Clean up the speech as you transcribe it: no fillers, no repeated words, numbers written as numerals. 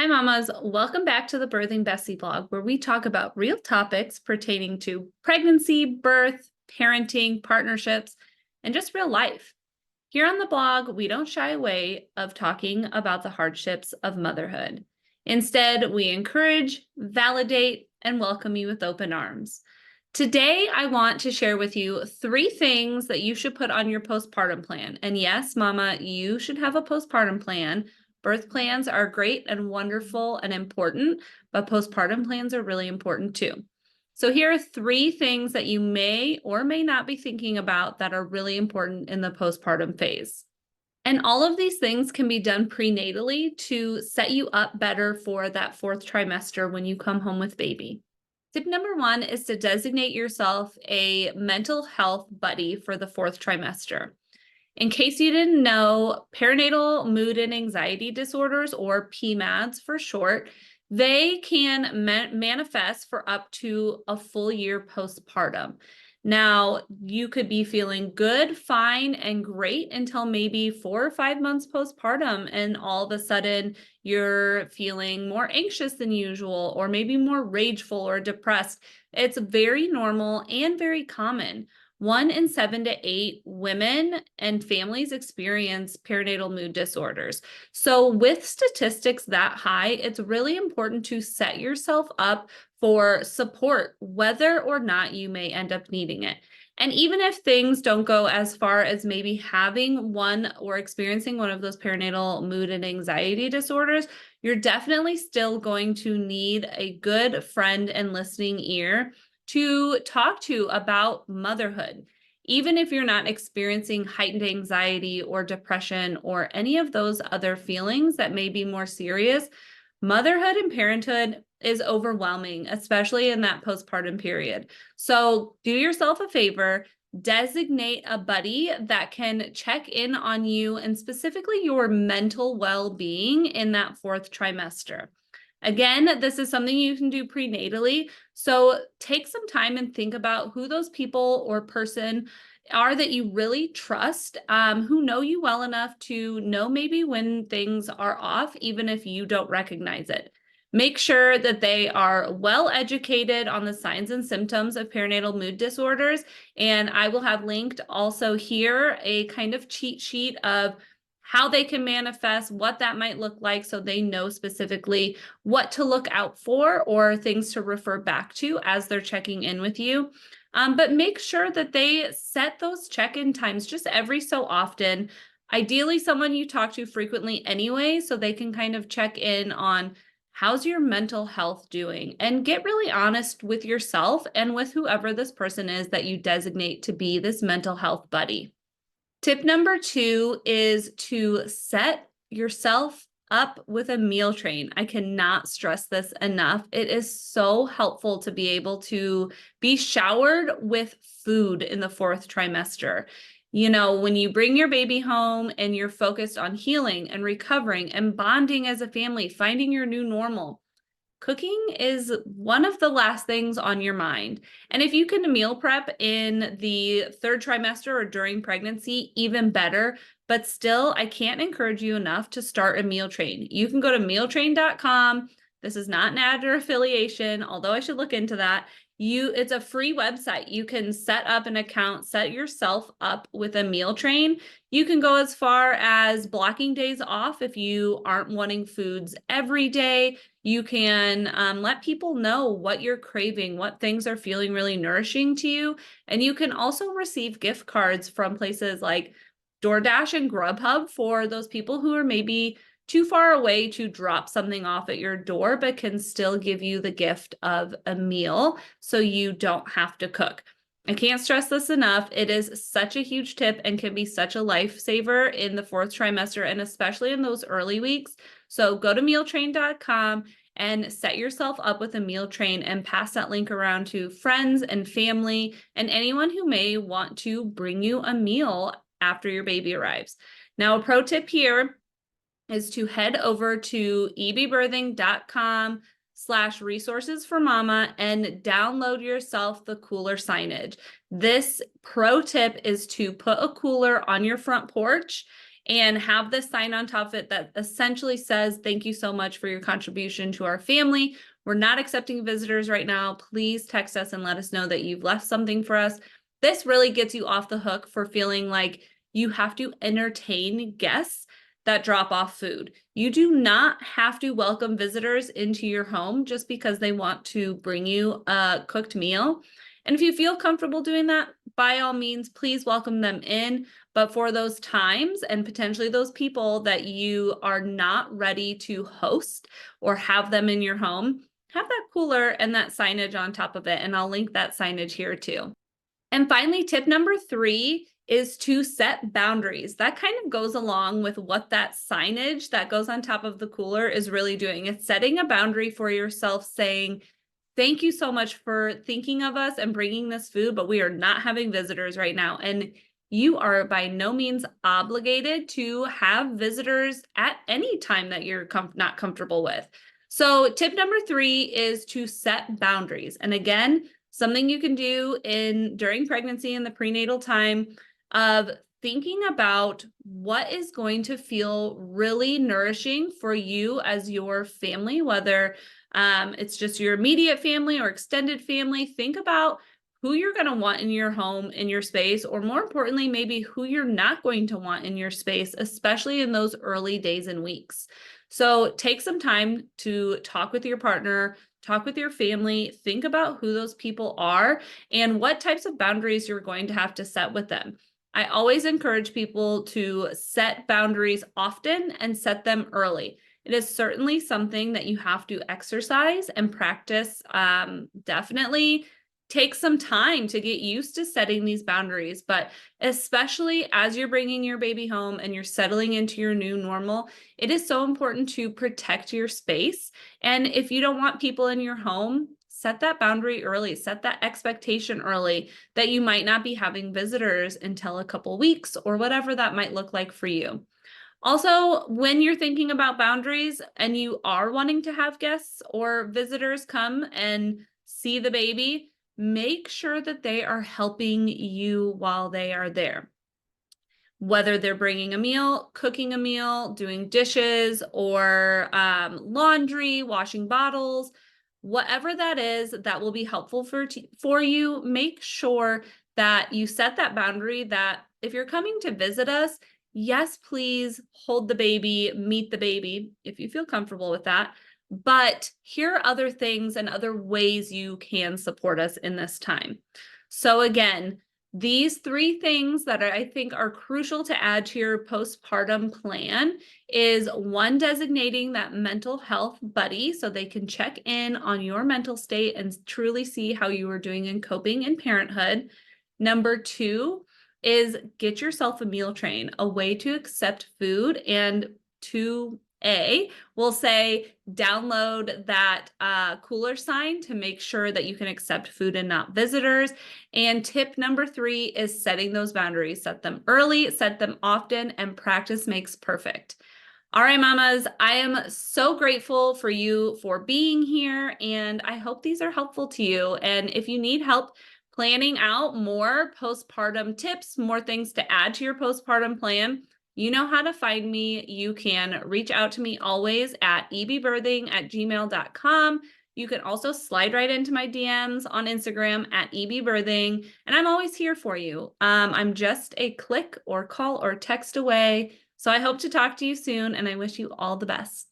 Hi, mamas. Welcome back to the Birthing Bessie vlog, where we talk about real topics pertaining to pregnancy, birth, parenting, partnerships, and just real life. Here on the blog, we don't shy away of talking about the hardships of motherhood. Instead, we encourage, validate, and welcome you with open arms. Today, I want to share with you 3 things that you should put on your postpartum plan. And yes, mama, you should have a postpartum plan. Birth plans are great and wonderful and important, but postpartum plans are really important too. So here are 3 things that you may or may not be thinking about that are really important in the postpartum phase. And all of these things can be done prenatally to set you up better for that 4th trimester when you come home with baby. Tip number 1 is to designate yourself a mental health buddy for the 4th trimester. In case you didn't know, perinatal mood and anxiety disorders, or PMADs for short, they can manifest for up to a full year postpartum. Now, you could be feeling good, fine, and great until maybe 4 or 5 months postpartum, and all of a sudden you're feeling more anxious than usual, or maybe more rageful or depressed. It's very normal and very common. 1 in 7 to 8 women and families experience perinatal mood disorders. So with statistics that high, it's really important to set yourself up for support, whether or not you may end up needing it. And even if things don't go as far as maybe having one or experiencing one of those perinatal mood and anxiety disorders, you're definitely still going to need a good friend and listening ear to talk to about motherhood. Even if you're not experiencing heightened anxiety or depression or any of those other feelings that may be more serious, motherhood and parenthood is overwhelming, especially in that postpartum period. So do yourself a favor, designate a buddy that can check in on you and specifically your mental well-being in that 4th trimester. Again, this is something you can do prenatally. So take some time and think about who those people or person are that you really trust, who know you well enough to know maybe when things are off, even if you don't recognize it. Make sure that they are well educated on the signs and symptoms of perinatal mood disorders. And I will have linked also here a kind of cheat sheet of how they can manifest, what that might look like, so they know specifically what to look out for or things to refer back to as they're checking in with you. But make sure that they set those check-in times just every so often. Ideally, someone you talk to frequently anyway, so they can kind of check in on how's your mental health doing, and get really honest with yourself and with whoever this person is that you designate to be this mental health buddy. Tip number 2 is to set yourself up with a meal train. I cannot stress this enough. It is so helpful to be able to be showered with food in the 4th trimester. You know, when you bring your baby home and you're focused on healing and recovering and bonding as a family, finding your new normal, cooking is one of the last things on your mind. And if you can meal prep in the 3rd trimester or during pregnancy, even better. But still, I can't encourage you enough to start a meal train. You can go to mealtrain.com. This is not an ad or affiliation, although I should look into that. It's a free website. You can set up an account, set yourself up with a meal train. You can go as far as blocking days off if you aren't wanting foods every day. You can let people know what you're craving, what things are feeling really nourishing to you. And you can also receive gift cards from places like DoorDash and Grubhub for those people who are maybe too far away to drop something off at your door, but can still give you the gift of a meal so you don't have to cook. I can't stress this enough. It is such a huge tip and can be such a lifesaver in the 4th trimester and especially in those early weeks. So go to mealtrain.com and set yourself up with a meal train and pass that link around to friends and family and anyone who may want to bring you a meal after your baby arrives. Now, a pro tip here is to head over to ebbyrthing.com/resources for mama and download yourself the cooler signage. This pro tip is to put a cooler on your front porch. and have this sign on top of it that essentially says, thank you so much for your contribution to our family. We're not accepting visitors right now. Please text us and let us know that you've left something for us. This really gets you off the hook for feeling like you have to entertain guests that drop off food. You do not have to welcome visitors into your home just because they want to bring you a cooked meal. And if you feel comfortable doing that, by all means, please welcome them in. But for those times and potentially those people that you are not ready to host or have them in your home, have that cooler and that signage on top of it. And I'll link that signage here too. And finally, tip number 3 is to set boundaries. That kind of goes along with what that signage that goes on top of the cooler is really doing. It's setting a boundary for yourself saying, thank you so much for thinking of us and bringing this food, but we are not having visitors right now. And you are by no means obligated to have visitors at any time that you're not comfortable with. So tip number 3 is to set boundaries. And again, something you can do during pregnancy and the prenatal time of thinking about what is going to feel really nourishing for you as your family, whether it's just your immediate family or extended family. Think about who you're going to want in your home, in your space, or more importantly, maybe who you're not going to want in your space, especially in those early days and weeks. So take some time to talk with your partner, talk with your family, think about who those people are and what types of boundaries you're going to have to set with them. I always encourage people to set boundaries often and set them early. It is certainly something that you have to exercise and practice. Definitely take some time to get used to setting these boundaries, but especially as you're bringing your baby home and you're settling into your new normal, it is so important to protect your space. And if you don't want people in your home, set that boundary early, set that expectation early that you might not be having visitors until a couple weeks or whatever that might look like for you. Also, when you're thinking about boundaries and you are wanting to have guests or visitors come and see the baby, make sure that they are helping you while they are there. Whether they're bringing a meal, cooking a meal, doing dishes, or laundry, washing bottles, whatever that is, that will be helpful for you. Make sure that you set that boundary that if you're coming to visit us, yes, please hold the baby, meet the baby, if you feel comfortable with that. But here are other things and other ways you can support us in this time. So again, these 3 things that I think are crucial to add to your postpartum plan is 1, designating that mental health buddy so they can check in on your mental state and truly see how you are doing in coping in parenthood. Number 2 is get yourself a meal train, a way to accept food, and 2A will say download that cooler sign to make sure that you can accept food and not visitors. And tip number 3 is setting those boundaries. Set them early, set them often, and practice makes perfect. All right, mamas, I am so grateful for you for being here, and I hope these are helpful to you. And if you need help planning out more postpartum tips, more things to add to your postpartum plan, you know how to find me. You can reach out to me always at ebbirthing@gmail.com. You can also slide right into my DMs on Instagram at ebbirthing, and I'm always here for you. I'm just a click or call or text away. So I hope to talk to you soon, and I wish you all the best.